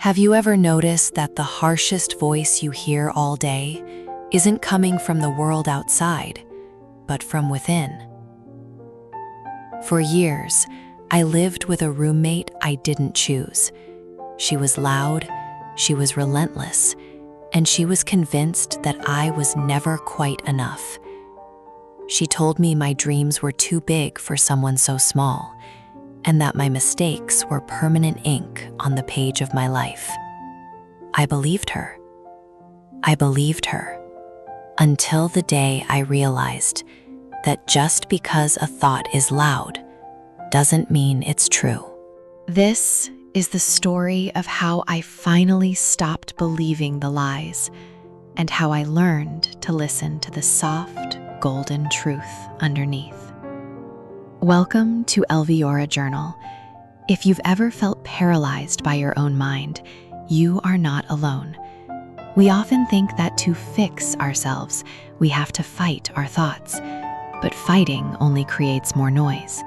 Have you ever noticed that the harshest voice you hear all day isn't coming from the world outside, but from within? For years, I lived with a roommate I didn't choose. She was loud, she was relentless, and she was convinced that I was never quite enough. She told me my dreams were too big for someone so small, and that my mistakes were permanent ink on the page of my life. I believed her. Until the day I realized that just because a thought is loud doesn't mean it's true. This is the story of how I finally stopped believing the lies and how I learned to listen to the soft, golden truth underneath. Welcome to Elviora Journal. If you've ever felt paralyzed by your own mind, you are not alone. We often think that to fix ourselves, we have to fight our thoughts, but fighting only creates more noise.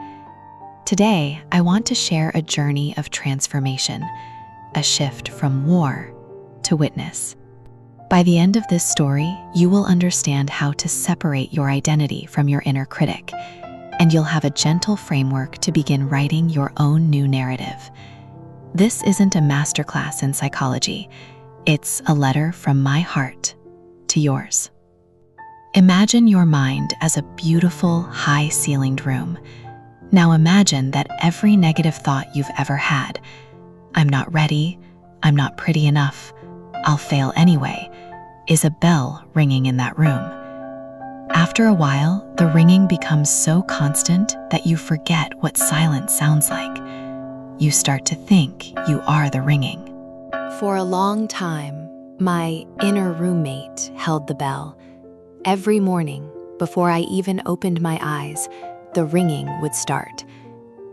Today, I want to share a journey of transformation, a shift from war to witness. By the end of this story, you will understand how to separate your identity from your inner critic, and you'll have a gentle framework to begin writing your own new narrative. This isn't a masterclass in psychology. It's a letter from my heart to yours. Imagine your mind as a beautiful, high-ceilinged room. Now imagine that every negative thought you've ever had, "I'm not ready, I'm not pretty enough, I'll fail anyway," is a bell ringing in that room. After a while, the ringing becomes so constant that you forget what silence sounds like. You start to think you are the ringing. For a long time, my inner roommate held the bell. Every morning, before I even opened my eyes, the ringing would start.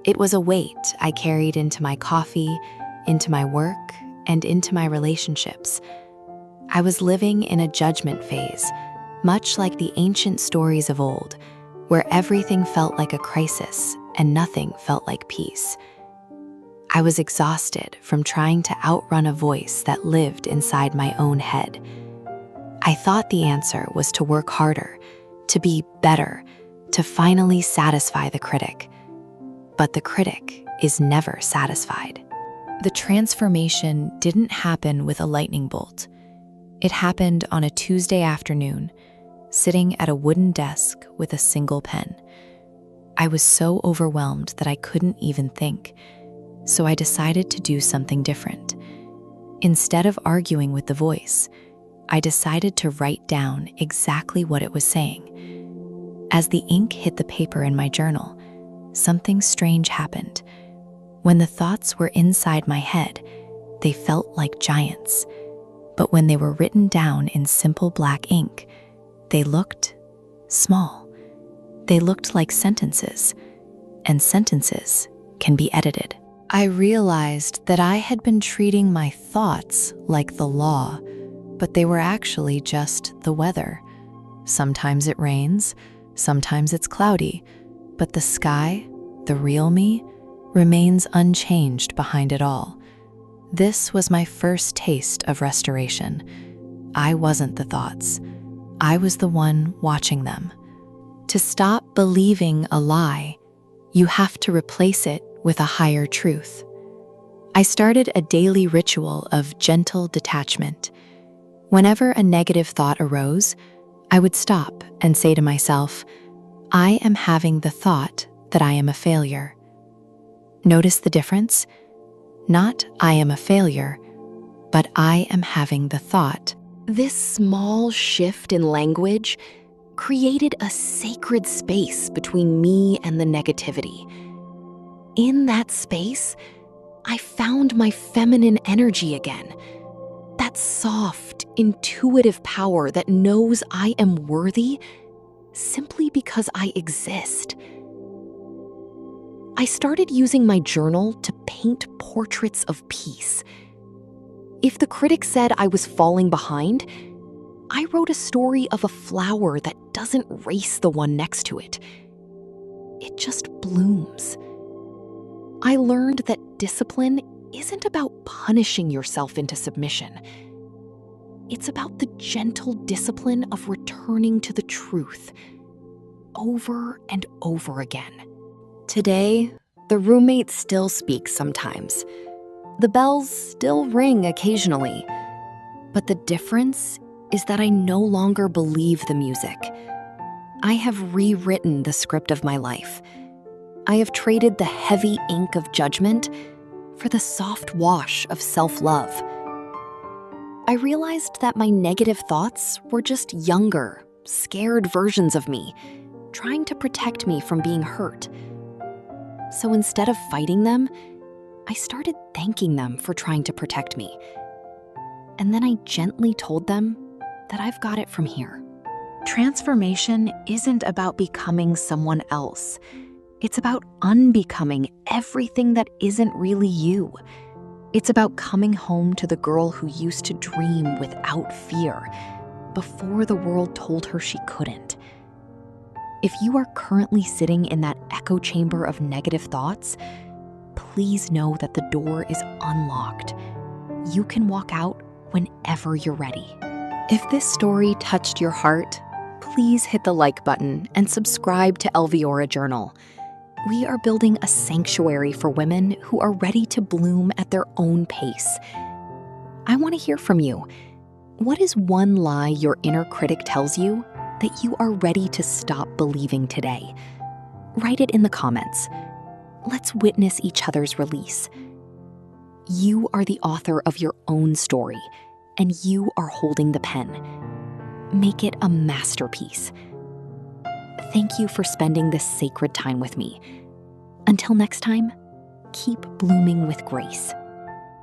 It was a weight I carried into my coffee, into my work, and into my relationships. I was living in a judgment phase, much like the ancient stories of old, where everything felt like a crisis and nothing felt like peace. I was exhausted from trying to outrun a voice that lived inside my own head. I thought the answer was to work harder, to be better, to finally satisfy the critic. But the critic is never satisfied. The transformation didn't happen with a lightning bolt. It happened on a Tuesday afternoon, sitting at a wooden desk with a single pen. I was so overwhelmed that I couldn't even think, so I decided to do something different. Instead of arguing with the voice, I decided to write down exactly what it was saying. As the ink hit the paper in my journal, something strange happened. When the thoughts were inside my head, they felt like giants. But when they were written down in simple black ink, they looked small. They looked like sentences, and sentences can be edited. I realized that I had been treating my thoughts like the law, but they were actually just the weather. Sometimes it rains, sometimes it's cloudy, but the sky, the real me, remains unchanged behind it all. This was my first taste of restoration. I wasn't the thoughts. I was the one watching them. To stop believing a lie, you have to replace it with a higher truth. I started a daily ritual of gentle detachment. Whenever a negative thought arose, I would stop and say to myself, "I am having the thought that I am a failure." Notice the difference? Not "I am a failure," but "I am having the thought." This small shift in language created a sacred space between me and the negativity. In that space, I found my feminine energy again. That soft, intuitive power that knows I am worthy simply because I exist. I started using my journal to paint portraits of peace. If the critic said I was falling behind, I wrote a story of a flower that doesn't race the one next to it. It just blooms. I learned that discipline isn't about punishing yourself into submission. It's about the gentle discipline of returning to the truth over and over again. Today, the roommate still speaks sometimes. The bells still ring occasionally. But the difference is that I no longer believe the music. I have rewritten the script of my life. I have traded the heavy ink of judgment for the soft wash of self-love. I realized that my negative thoughts were just younger, scared versions of me, trying to protect me from being hurt. So instead of fighting them, I started thanking them for trying to protect me. And then I gently told them that I've got it from here. Transformation isn't about becoming someone else. It's about unbecoming everything that isn't really you. It's about coming home to the girl who used to dream without fear, before the world told her she couldn't. If you are currently sitting in that echo chamber of negative thoughts, please know that the door is unlocked. You can walk out whenever you're ready. If this story touched your heart, please hit the like button and subscribe to Elviora Journal. We are building a sanctuary for women who are ready to bloom at their own pace. I want to hear from you. What is one lie your inner critic tells you that you are ready to stop believing today? Write it in the comments. Let's witness each other's release. You are the author of your own story, and you are holding the pen. Make it a masterpiece. Thank you for spending this sacred time with me. Until next time, keep blooming with grace.